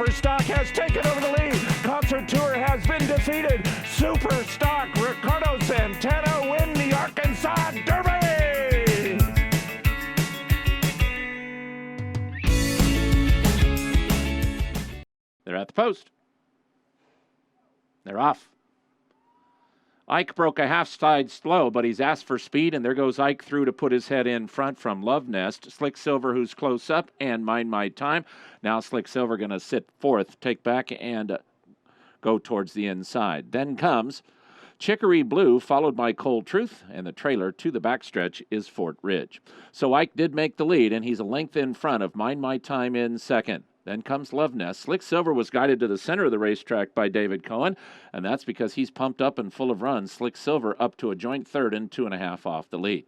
Stock has taken over the lead. Concert Tour has been defeated. Super Stock, Ricardo Santana win the Arkansas Derby. They're at the post. They're off. Ike broke a half-side slow, but he's asked for speed, and there goes Ike through to put his head in front from Love Nest. Slick Silver, who's close up, and Mind My Time. Now Slick Silver going to sit fourth, take back, and go towards the inside. Then comes Chicory Blue, followed by Cold Truth, and the trailer to the backstretch is Fort Ridge. So Ike did make the lead, and he's a length in front of Mind My Time in second. Then comes Love Nest. Slick Silver was guided to the center of the racetrack by David Cohen, and that's because he's pumped up and full of runs. Slick Silver up to a joint third and 2.5 off the lead.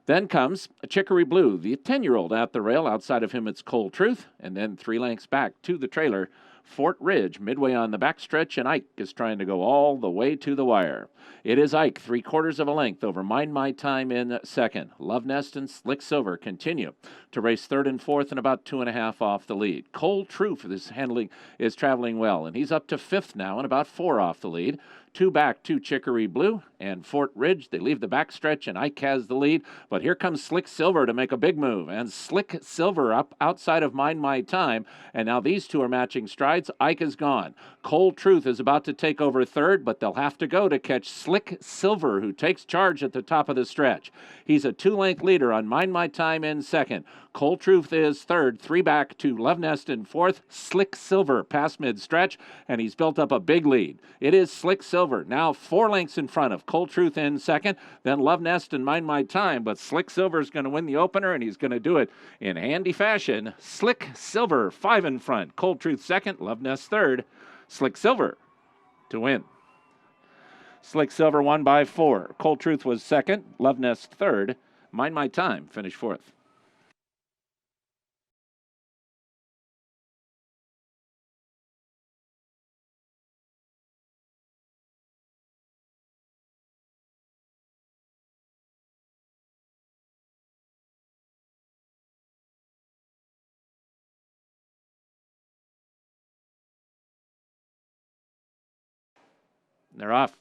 Then comes Chicory Blue, the 10-year-old at the rail. Outside of him, it's Cold Truth, and then 3 lengths back to the trailer, Fort Ridge, midway on the backstretch, and Ike is trying to go all the way to the wire. It is Ike, 3/4 of a length over Mind My Time in second. Love Nest and Slick Silver continue to race third and fourth and about 2.5 off the lead. Cold Truth is traveling well, and he's up to fifth now and about 4 off the lead. 2 back to Chicory Blue and Fort Ridge. They leave the backstretch, and Ike has the lead. But here comes Slick Silver to make a big move. And Slick Silver up outside of Mind My Time. And now these two are matching strides. Ike is gone. Cold Truth is about to take over third, but they'll have to go to catch Slick Silver, who takes charge at the top of the stretch. He's a 2-length leader on Mind My Time in second. Cold Truth is third, 3 back to Love Nest in fourth. Slick Silver past mid-stretch, and he's built up a big lead. It is Slick Silver now 4 lengths in front of Cold Truth in second, then Love Nest and Mind My Time, but Slick Silver is going to win the opener, and he's going to do it in handy fashion. Slick Silver 5 in front, Cold Truth second, Love Nest third, Slick Silver to win. Slick Silver won by 4. Cold Truth was second, Love Nest third, Mind My Time finished fourth. They're off.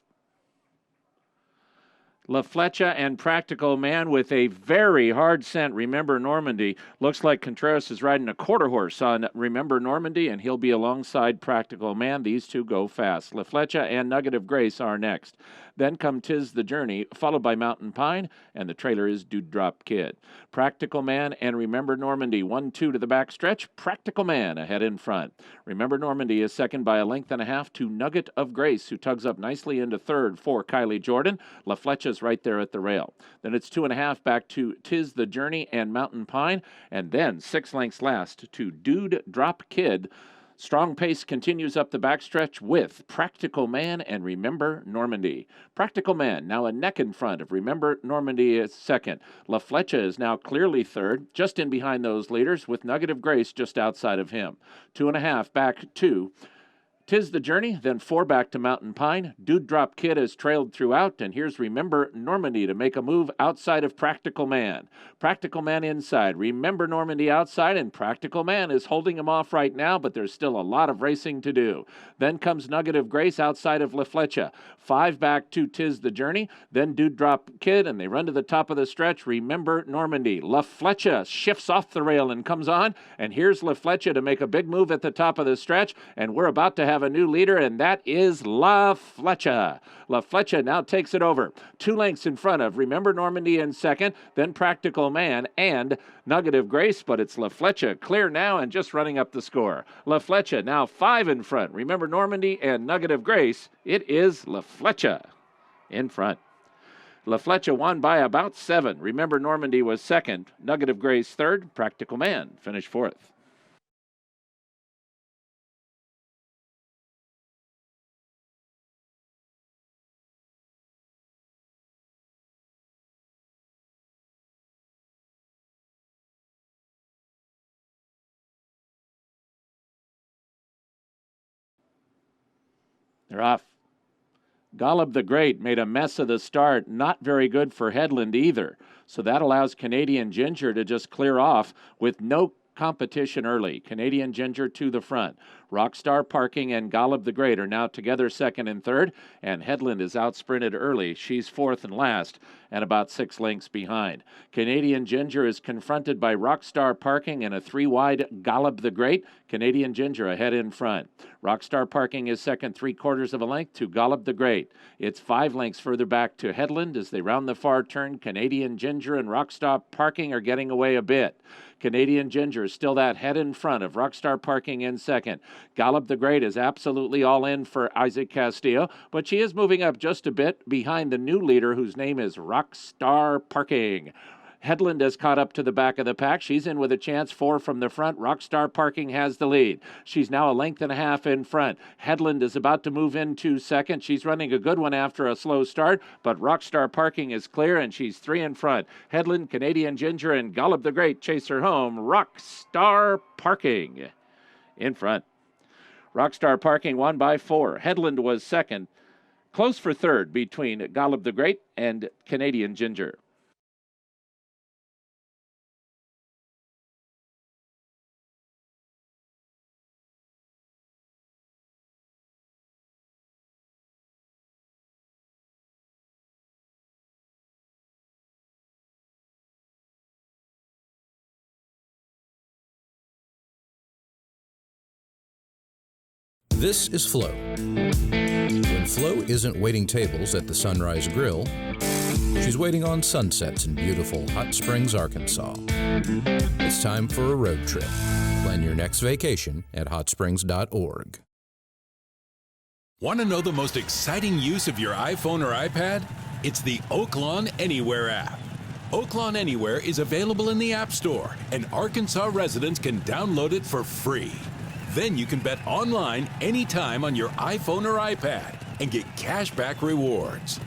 La Flecha and Practical Man with a very hard scent. Remember Normandy. Looks like Contreras is riding a quarter horse on Remember Normandy, and he'll be alongside Practical Man. These two go fast. La Flecha and Nugget of Grace are next. Then come Tis the Journey, followed by Mountain Pine, and the trailer is Dewdrop Kid. Practical Man and Remember Normandy, 1-2 to the backstretch. Practical Man ahead in front. Remember Normandy is second by a length and a half to Nugget of Grace, who tugs up nicely into third for Kylie Jordan. La Flecha's right there at the rail. Then it's 2.5 back to Tis the Journey and Mountain Pine, and then 6 lengths last to Dewdrop Kid. Strong pace continues up the backstretch with Practical Man and Remember Normandy. Practical Man now a neck in front of Remember Normandy is second. La Flecha is now clearly third, just in behind those leaders, with Nugget of Grace just outside of him. 2.5 back to Tis the Journey, then 4 back to Mountain Pine. Dewdrop Kid has trailed throughout, and here's Remember Normandy to make a move outside of Practical Man. Practical Man inside, Remember Normandy outside, and Practical Man is holding him off right now, but there's still a lot of racing to do. Then comes Nugget of Grace outside of La Flecha. 5 back to Tis the Journey, then Dewdrop Kid, and they run to the top of the stretch. Remember Normandy. La Flecha shifts off the rail and comes on, and here's La Flecha to make a big move at the top of the stretch, and we're about to have a new leader, and that is La Flecha. La Flecha now takes it over. 2 lengths in front of Remember Normandy in second, then Practical Man and Nugget of Grace, but it's La Flecha clear now and just running up the score. La Flecha now 5 in front. Remember Normandy and Nugget of Grace. It is La Flecha in front. La Flecha won by about 7. Remember Normandy was second. Nugget of Grace third. Practical Man finished fourth. They're off. Golub the Great made a mess of the start. Not very good for Headland either. So that allows Canadian Ginger to just clear off with no competition early. Canadian Ginger to the front. Rockstar Parking and Golub the Great are now together second and third, and Headland is outsprinted early. She's fourth and last, and about 6 lengths behind. Canadian Ginger is confronted by Rockstar Parking and a 3-wide Golub the Great. Canadian Ginger ahead in front. Rockstar Parking is second 3/4 of a length to Golub the Great. It's 5 lengths further back to Headland as they round the far turn. Canadian Ginger and Rockstar Parking are getting away a bit. Canadian Ginger is still that head in front of Rockstar Parking in second. Golub the Great is absolutely all in for Isaac Castillo, but she is moving up just a bit behind the new leader whose name is Rockstar Parking. Headland has caught up to the back of the pack. She's in with a chance, 4 from the front. Rockstar Parking has the lead. She's now a length and a half in front. Headland is about to move into second. She's running a good one after a slow start, but Rockstar Parking is clear, and she's 3 in front. Headland, Canadian Ginger, and Golub the Great chase her home. Rockstar Parking in front. Rockstar Parking won by 4. Headland was second. Close for third between Golub the Great and Canadian Ginger. This is Flo. When Flo isn't waiting tables at the Sunrise Grill, she's waiting on sunsets in beautiful Hot Springs, Arkansas. It's time for a road trip. Plan your next vacation at hotsprings.org. Want to know the most exciting use of your iPhone or iPad? It's the Oaklawn Anywhere app. Oaklawn Anywhere is available in the App Store, and Arkansas residents can download it for free. Then you can bet online anytime on your iPhone or iPad and get cashback rewards.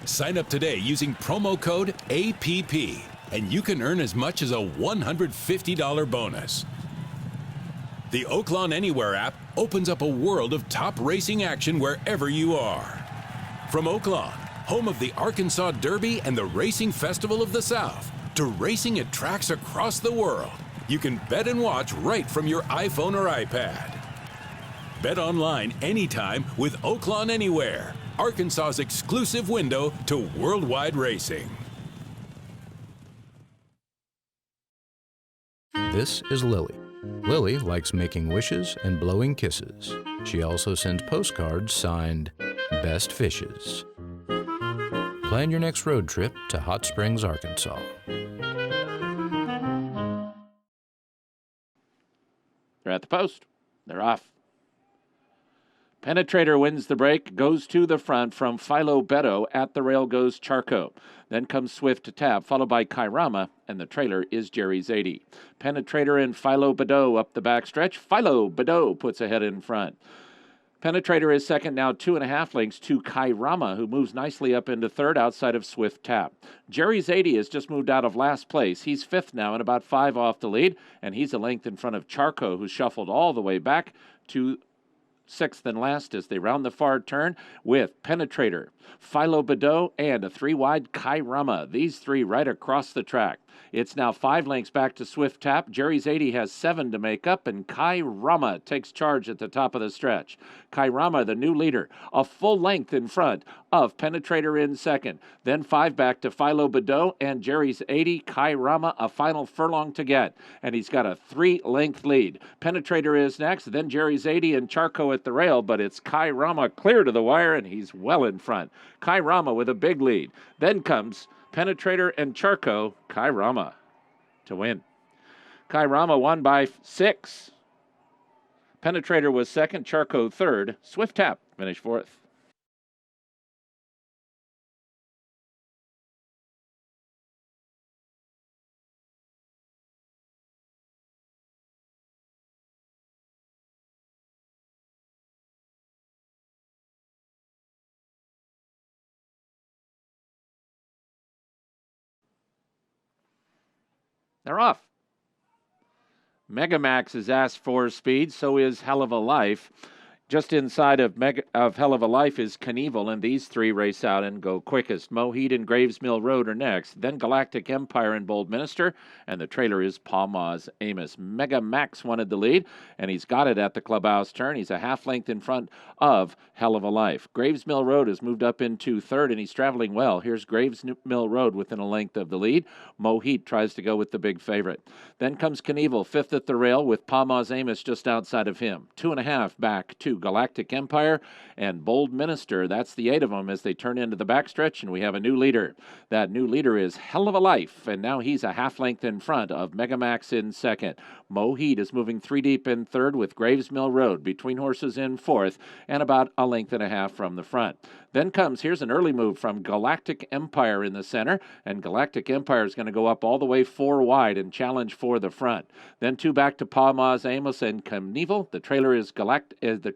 Sign up today using promo code APP, and you can earn as much as a $150 bonus. The Oaklawn Anywhere app opens up a world of top racing action wherever you are. From Oaklawn, home of the Arkansas Derby and the Racing Festival of the South, to racing at tracks across the world, you can bet and watch right from your iPhone or iPad. Bet online anytime with Oaklawn Anywhere, Arkansas's exclusive window to worldwide racing. This is Lily. Lily likes making wishes and blowing kisses. She also sends postcards signed, Best Fishes. Plan your next road trip to Hot Springs, Arkansas. They're at the post. They're off. Penetrator wins the break, goes to the front from Philo Beto. At the rail goes Charco. Then comes Swift Tap, followed by Kairama, and the trailer is Jerry's 80. Penetrator and Philo Beto up the backstretch. Philo Beto puts ahead in front. Penetrator is second, now 2.5 lengths to Kairama, who moves nicely up into third outside of Swift Tap. Jerry's 80 has just moved out of last place. He's fifth now and about 5 off the lead, and he's a length in front of Charco, who shuffled all the way back to sixth and last as they round the far turn with Penetrator, Philo Bedeau, and a 3-wide Kairama. These 3 right across the track. It's now 5 lengths back to Swift Tap. Jerry's 80 has 7 to make up, and Kairama takes charge at the top of the stretch. Kairama, the new leader, a full length in front of Penetrator in second. Then 5 back to Philo Bedeau and Jerry's 80. Kairama, a final furlong to get, and he's got a 3-length lead. Penetrator is next, then Jerry's 80 and Charco at the rail, but it's Kairama clear to the wire, and he's well in front. Kairama with a big lead. Then comes Penetrator and Charco. Kairama to win. Kairama won by 6. Penetrator was second, Charco third. Swift Tap finished fourth. They're off. Megamax is asked for speed, so is Hell of a Life. Just inside of Hell of a Life is Knievel, and these three race out and go quickest. Moheed and Graves Mill Road are next. Then Galactic Empire and Bold Minister, and the trailer is Pawmaw's Amos. Mega Max wanted the lead, and he's got it at the clubhouse turn. He's a half length in front of Hell of a Life. Graves Mill Road has moved up into third, and he's traveling well. Here's Graves Mill Road within a length of the lead. Moheed tries to go with the big favorite. Then comes Knievel, fifth at the rail, with Pawmaw's Amos just outside of him. 2.5 back to Galactic Empire and Bold Minister. That's the 8 of them as they turn into the backstretch, and we have a new leader. That new leader is Hell of a Life, and now he's a half length in front of Megamax in second. Moheed is moving 3 deep in third with Graves Mill Road between horses in fourth and about a length and a half from the front. Then here's an early move from Galactic Empire in the center, and Galactic Empire is going to go up all the way 4 wide and challenge for the front. Then 2 back to Pawmaw's Amos and Knievel. The trailer is Galactic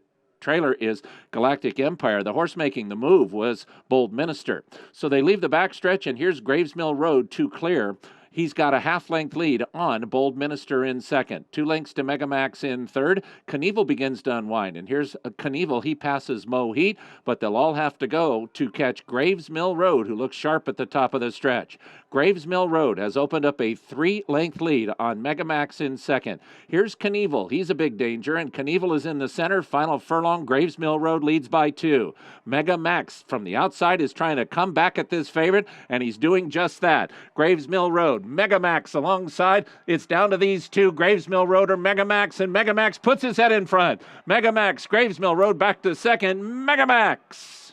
Empire. The horse making the move was Bold Minister. So they leave the backstretch, and here's Graves Mill Road to clear. He's got a half-length lead on Bold Minister in second. 2 lengths to Megamax in third. Knievel begins to unwind, and here's Knievel. He passes Moheed, but they'll all have to go to catch Graves Mill Road, who looks sharp at the top of the stretch. Graves Mill Road has opened up a 3-length lead on Megamax in second. Here's Knievel. He's a big danger, and Knievel is in the center. Final furlong, Graves Mill Road leads by 2. Megamax from the outside is trying to come back at this favorite, and he's doing just that. Graves Mill Road, Megamax alongside. It's down to these two, Graves Mill Road or Megamax, and Megamax puts his head in front. Megamax, Graves Mill Road back to second. Megamax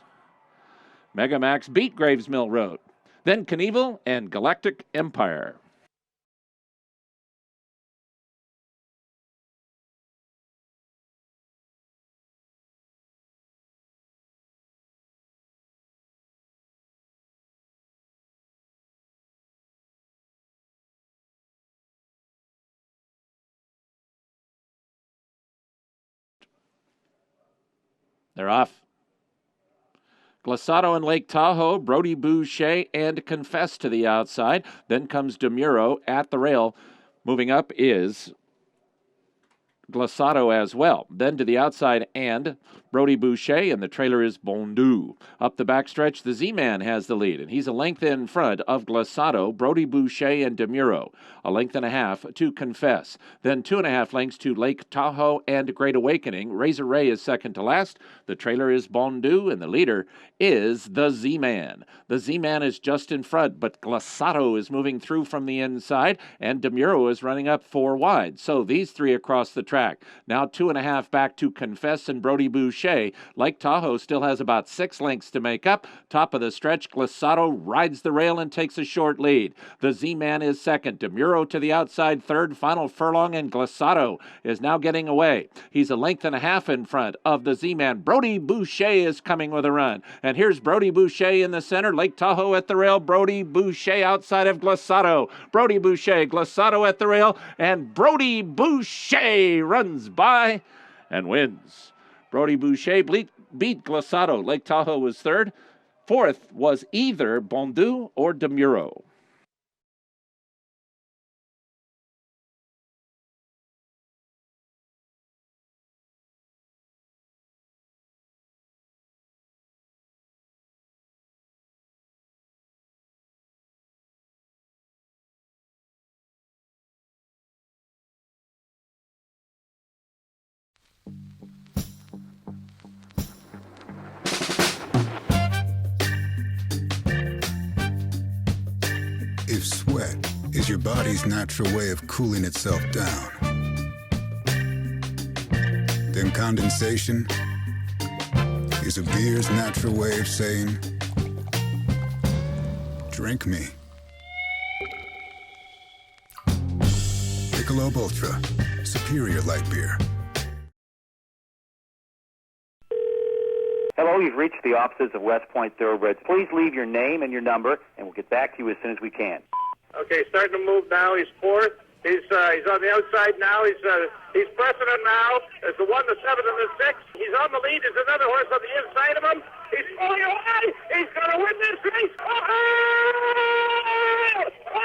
beat Graves Mill Road. Then Knievel and Galactic Empire. They're off. Glissado and Lake Tahoe, Brody Boucher and Confess to the outside. Then comes DeMuro at the rail. Moving up is Glissado as well. Then to the outside and Brody Boucher, and the trailer is Bondu. Up the backstretch, the Z-Man has the lead, and he's a length in front of Glissado, Brody Boucher, and DeMuro. A length and a half to Confess. Then 2.5 lengths to Lake Tahoe and Great Awakening. Razor Ray is second to last. The trailer is Bondu, and the leader is the Z-Man. The Z-Man is just in front, but Glissado is moving through from the inside, and DeMuro is running up 4 wide. So these 3 across the track. Now 2.5 back to Confess and Brody Boucher. Lake Tahoe still has about 6 lengths to make up. Top of the stretch, Glissado rides the rail and takes a short lead. The Z-Man is second. DeMuro to the outside third. Final furlong, and Glissado is now getting away. He's a length and a half in front of the Z-Man. Brody Boucher is coming with a run. And here's Brody Boucher in the center. Lake Tahoe at the rail. Brody Boucher outside of Glissado. Brody Boucher, Glissado at the rail. And Brody Boucher runs by and wins. Brody Boucher beat Glissado. Lake Tahoe was third. Fourth was either Bondu or DeMuro. If sweat is your body's natural way of cooling itself down, then condensation is a beer's natural way of saying, drink me. Michelob Ultra, superior light beer. Hello, you've reached the offices of West Point Thoroughbreds. Please leave your name and your number, and we'll get back to you as soon as we can. Okay, starting to move now. He's fourth. He's on the outside now. He's pressing him now. There's the 1, the 7, and the 6. He's on the lead. There's another horse on the inside of him. He's pulling away. He's going to win this race. Oh! Oh!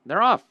They're off.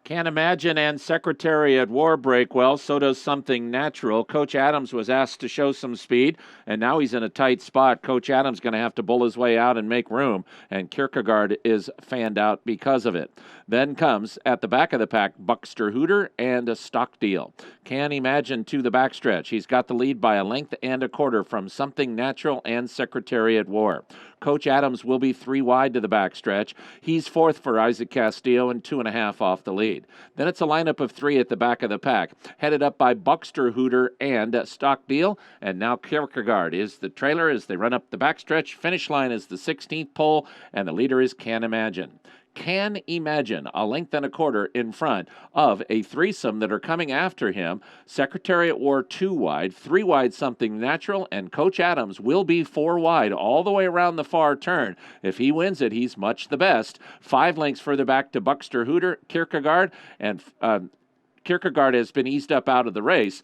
Can't Imagine and Secretary at War break well. So does Something Natural. Coach Adams was asked to show some speed, and now he's in a tight spot. Coach Adams going to have to bull his way out and make room, and Kierkegaard is fanned out because of it. Then comes, at the back of the pack, Buckster Hooter and a Stock Deal. Can't Imagine to the backstretch. He's got the lead by a length and a quarter from Something Natural and Secretary at War. Coach Adams will be 3 wide to the backstretch. He's 4th for Isaac Castillo and 2.5 off the lead. Then it's a lineup of 3 at the back of the pack, headed up by Buckster Hooter and Stock Deal. And now Kierkegaard is the trailer as they run up the backstretch. Finish line is the 16th pole, and the leader is Can't Imagine. Can Imagine, a length and a quarter in front of a threesome that are coming after him. Secretary at War 2 wide, 3 wide Something Natural, and Coach Adams will be 4 wide all the way around the far turn. If he wins it, he's much the best. 5 lengths further back to Buckster Hooter, Kierkegaard, and Kierkegaard has been eased up out of the race.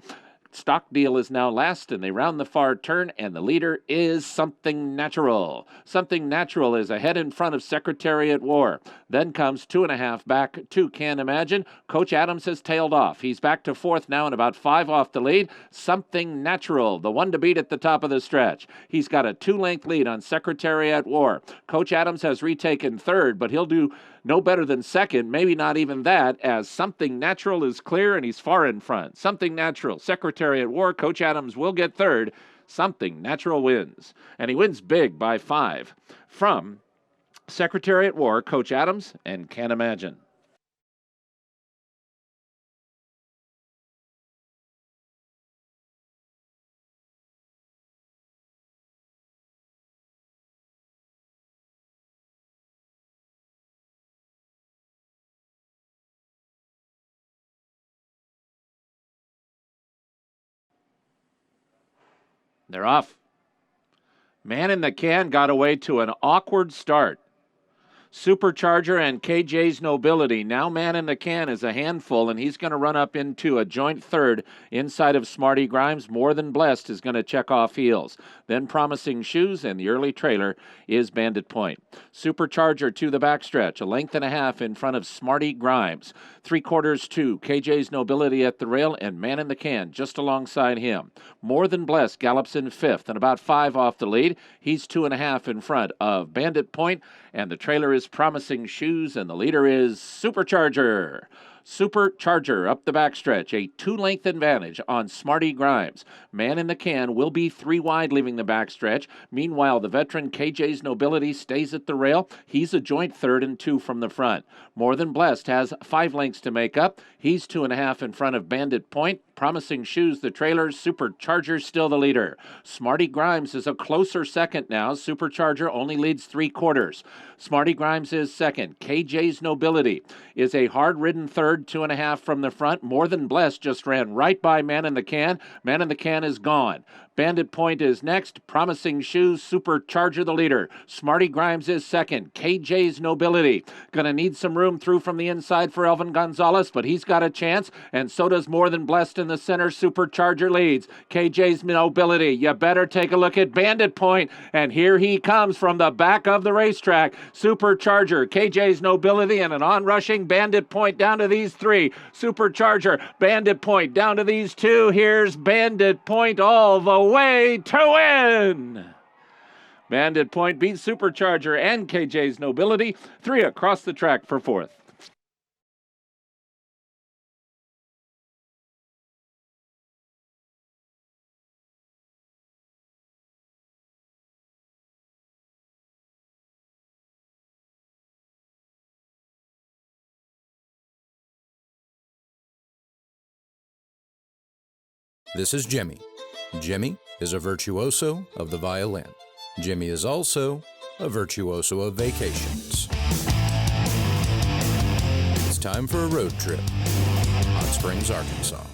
Stock Deal is now last, and they round the far turn, and the leader is Something Natural. Something Natural is ahead in front of Secretary at War. Then comes 2.5 back to Can't Imagine. Coach Adams has tailed off. He's back to 4th now and about 5 off the lead. Something Natural, the one to beat at the top of the stretch. He's got a 2-length lead on Secretary at War. Coach Adams has retaken 3rd, but he'll do no better than 2nd, maybe not even that, as Something Natural is clear and he's far in front. Something Natural, Secretary at War, Coach Adams will get 3rd. Something Natural wins, and he wins big by 5 from Secretary at War, Coach Adams, and Can't Imagine. They're off. Man in the Can got away to an awkward start. Supercharger and KJ's Nobility. Now Man in the Can is a handful, and he's going to run up into a joint 3rd inside of Smarty Grimes. More Than Blessed is going to check off heels. Then Promising Shoes, and the early trailer is Bandit Point. Supercharger to the backstretch, a length and a half in front of Smarty Grimes. 3/4 to KJ's Nobility at the rail, and Man in the Can just alongside him. More Than Blessed gallops in 5th and about 5 off the lead. He's 2.5 in front of Bandit Point, and the trailer is Promising Shoes, and the leader is Supercharger. Supercharger up the backstretch, a 2-length advantage on Smarty Grimes. Man in the Can will be 3 wide leaving the backstretch. Meanwhile, the veteran KJ's Nobility stays at the rail. He's a joint 3rd and 2 from the front. More Than Blessed has 5 lengths to make up. He's 2.5 in front of Bandit Point. Promising Shoes, the trailer. Supercharger still the leader. Smarty Grimes is a closer 2nd now. Supercharger only leads 3/4. Smarty Grimes is 2nd. KJ's Nobility is a hard-ridden 3rd, 2.5 from the front. More Than Blessed just ran right by Man in the Can. Man in the Can is gone. Bandit Point is next. Promising Shoes, Supercharger the leader. Smarty Grimes is 2nd. KJ's Nobility gonna need some room through from the inside for Elvin Gonzalez, but he's got a chance, and so does More Than Blessed in the center. Supercharger leads. KJ's Nobility, you better take a look at Bandit Point, and here he comes from the back of the racetrack. Supercharger, KJ's Nobility, and an onrushing Bandit Point down to these 3. Supercharger, Bandit Point down to these 2. Here's Bandit Point all the way to win. Bandit Point beats Supercharger and KJ's Nobility. 3 across the track for 4th. This is Jimmy. Jimmy is a virtuoso of the violin. Jimmy is also a virtuoso of vacations. It's time for a road trip. Hot Springs, Arkansas.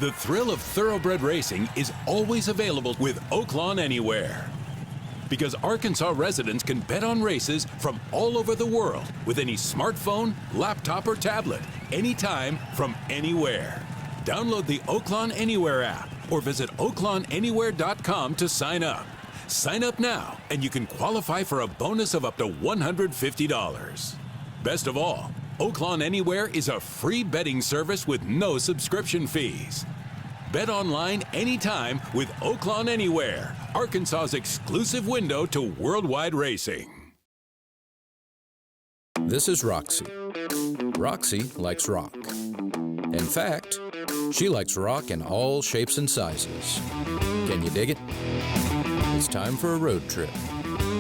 The thrill of thoroughbred racing is always available with Oaklawn Anywhere. Because Arkansas residents can bet on races from all over the world with any smartphone, laptop, or tablet, anytime, from anywhere. Download the Oaklawn Anywhere app or visit oaklawnanywhere.com to sign up. Sign up now and you can qualify for a bonus of up to $150. Best of all, Oaklawn Anywhere is a free betting service with no subscription fees. Bet online anytime with Oaklawn Anywhere, Arkansas's exclusive window to worldwide racing. This is Roxy. Roxy likes rock. In fact, she likes rock in all shapes and sizes. Can you dig it? It's time for a road trip.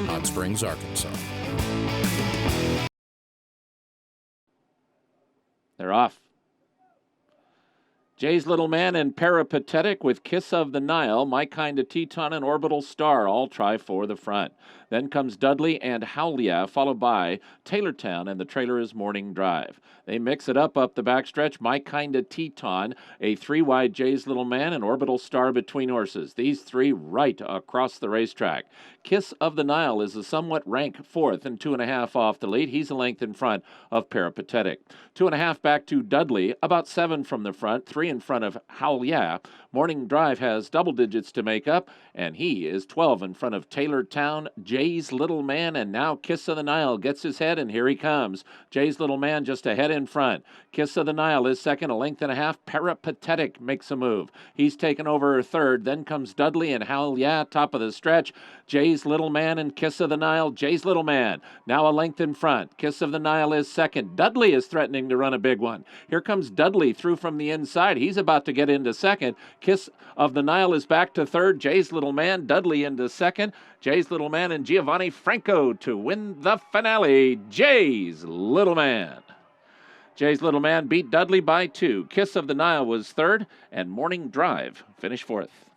Hot Springs, Arkansas. They're off. Jay's Little Man and Peripatetic with Kiss of the Nile, My Kind of Teton and Orbital Star all try for the front. Then comes Dudley and Howlia, followed by Taylortown, and the trailer is Morning Drive. They mix it up the backstretch, My Kind of Teton, a three-wide Jay's Little Man, and Orbital Star between horses. These three right across the racetrack. Kiss of the Nile is a somewhat rank fourth and 2.5 off the lead. He's a length in front of Peripatetic. 2.5 back to Dudley, about 7 from the front, 3 in front of Howlia. Morning Drive has double digits to make up, and he is 12 in front of Taylortown, Jay's Little Man, and now Kiss of the Nile gets his head, and here he comes. Jay's Little Man just ahead in front. Kiss of the Nile is second, a length and a half. Peripatetic makes a move. He's taken over third. Then comes Dudley and Howlia, top of the stretch. Jay's Little Man and Kiss of the Nile. Jay's Little Man now a length in front. Kiss of the Nile is second. Dudley is threatening to run a big one. Here comes Dudley through from the inside. He's about to get into second. Kiss of the Nile is back to third. Jay's Little Man, Dudley into second. Jay's Little Man and Giovanni Franco to win the finale. Jay's Little Man. Jay's Little Man beat Dudley by 2. Kiss of the Nile was third, and Morning Drive finished fourth.